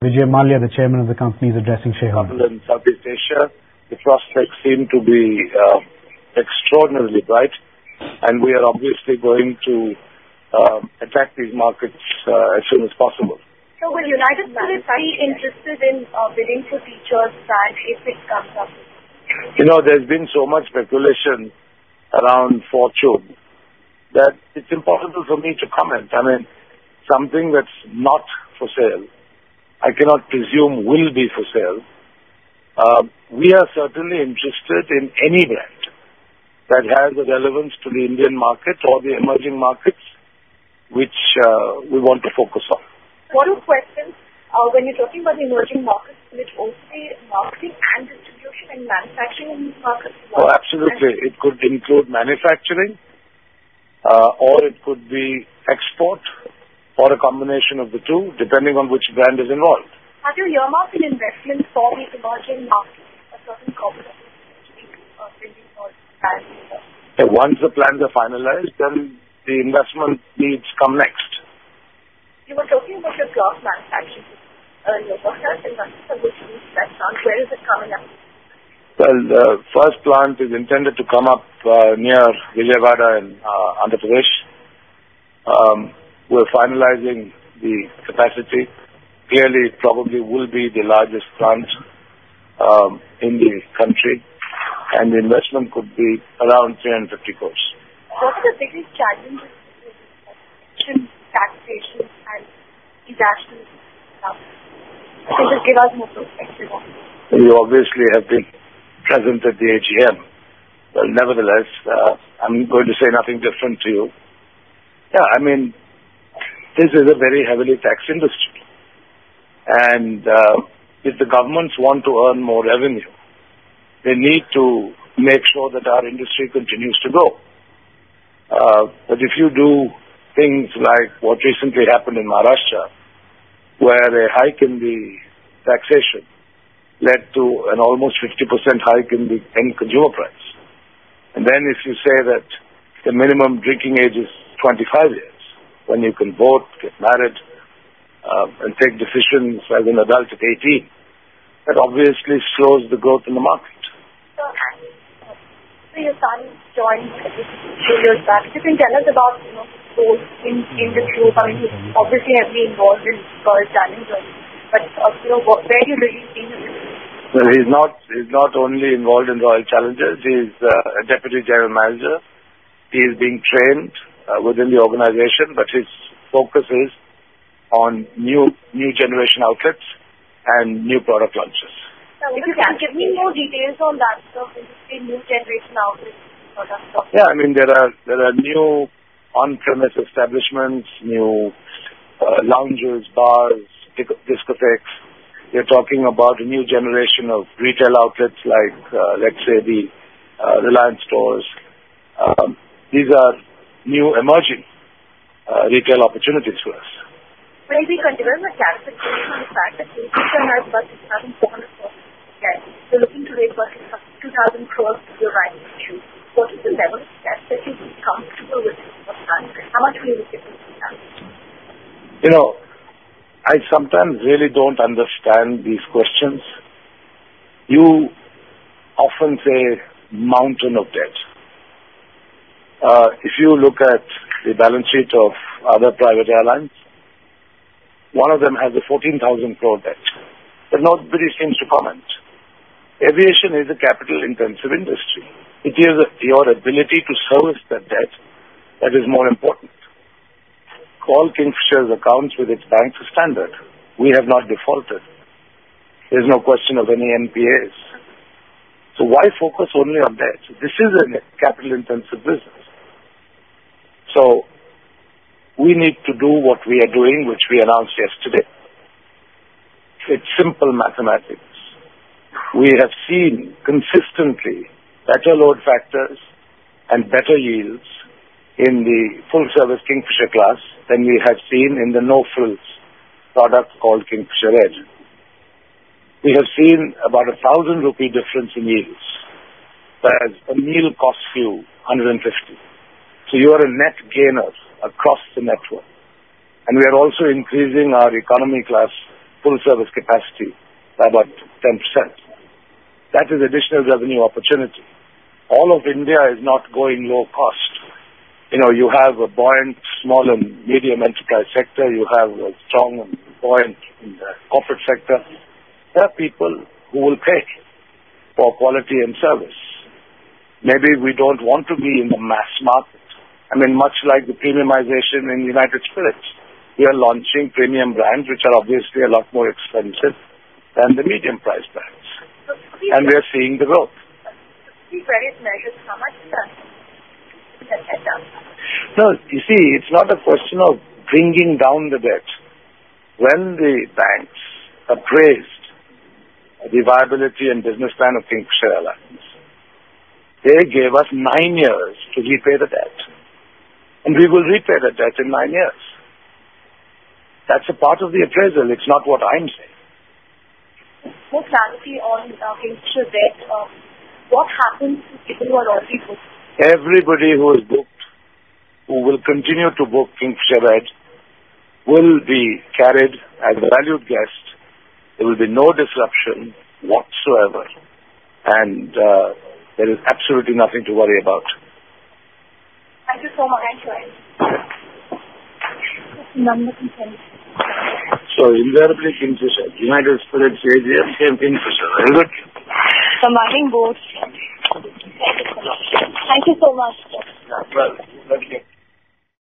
Vijay Mallya, the chairman of the company, is addressing shareholders. In Southeast Asia, the prospects seem to be extraordinarily bright, and we are obviously going to attack these markets as soon as possible. So will United Spirits be interested in bidding for Teachers Brand if it comes up? You know, there's been so much speculation around Fortune that it's impossible for me to comment. I mean, something that's not for sale, I cannot presume will be for sale. We are certainly interested in any brand that has a relevance to the Indian market or the emerging markets, which we want to focus on. One question, when you're talking about the emerging markets, will it also be marketing and distribution and manufacturing in these markets? Oh, absolutely. It could include manufacturing, or it could be export, or a combination of the two, depending on which brand is involved. Have you earmarked an investment for the emerging markets, a certain corporate building or brands? Once the plans are finalized, then the investment needs come next. You were talking about your glass manufacturing earlier. What kind of investment will you use that plant? Where is it coming up? Well, the first plant is intended to come up near Vijayawada in Andhra Pradesh. We're finalizing the capacity. Clearly, it probably will be the largest plant in the country, and the investment could be around 350 crores. What are the biggest challenges in taxation and irrational stuff? Can you give us more perspective on it? You obviously have been present at the AGM. Well, nevertheless, I'm going to say nothing different to you. Yeah, I mean, this is a very heavily taxed industry. And if the governments want to earn more revenue, they need to make sure that our industry continues to grow. But if you do things like what recently happened in Maharashtra, where a hike in the taxation led to an almost 50% hike in the end consumer price, and then if you say that the minimum drinking age is 25 years, when you can vote, get married, and take decisions as an adult at 18, that obviously slows the growth in the market. So your son joined 2 years back. If you can tell us about roles in the group. I mean, he's obviously heavily involved in Royal Challengers, but where do you really see him? Well, he's not only involved in Royal Challengers. He's a deputy general manager. He is being trained within the organization, but his focus is on new generation outlets and new product launches. If you can give me more details on that, new generation outlets product. Yeah, I mean there are new on-premise establishments, new lounges, bars, discotheques. We're talking about a new generation of retail outlets like, let's say, the Reliance stores. These are new emerging retail opportunities for us. Will you be considering a clarification on the fact that Kingfisher has about 6,400 crores? You're looking to raise about 2,000 crores to your rights issue. What is the level of debt that you would be comfortable with? How much will you look at this? I sometimes really don't understand these questions. You often say mountain of debt. If you look at the balance sheet of other private airlines, one of them has a 14,000 crore debt, but nobody seems to comment. Aviation is a capital-intensive industry. It is your ability to service that debt that is more important. All Kingfisher's accounts with its banks are standard. We have not defaulted. There's no question of any NPAs. So why focus only on debt? This is a capital-intensive business. So we need to do what we are doing, which we announced yesterday. It's simple mathematics. We have seen consistently better load factors and better yields in the full-service Kingfisher class than we have seen in the no-frills product called Kingfisher Edge. We have seen about 1,000 rupee difference in yields, whereas a meal costs you 150. So you are a net gainer across the network. And we are also increasing our economy class full service capacity by about 10%. That is additional revenue opportunity. All of India is not going low cost. You have a buoyant small and medium enterprise sector. You have a strong and buoyant in the corporate sector. There are people who will pay for quality and service. Maybe we don't want to be in the mass market. Much like the premiumization in United Spirits. We are launching premium brands which are obviously a lot more expensive than the medium price brands. And we are seeing the growth. These various measures, how much is that? No, you see, it's not a question of bringing down the debt. When the banks appraised the viability and business plan of Kingfisher Airlines, they gave us 9 years to repay the debt. And we will repay the debt in 9 years. That's a part of the appraisal. It's not what I'm saying. More clarity on Kingfisher debt. What happens to people who are already booked? Everybody who is booked, who will continue to book Kingfisher Red, will be carried as a valued guest. There will be no disruption whatsoever. And there is absolutely nothing to worry about. Thank you so much. So invariably Kingfisher. United Spirits AGM came Kingfisher. Very good. Combining both. Thank you so much. Well,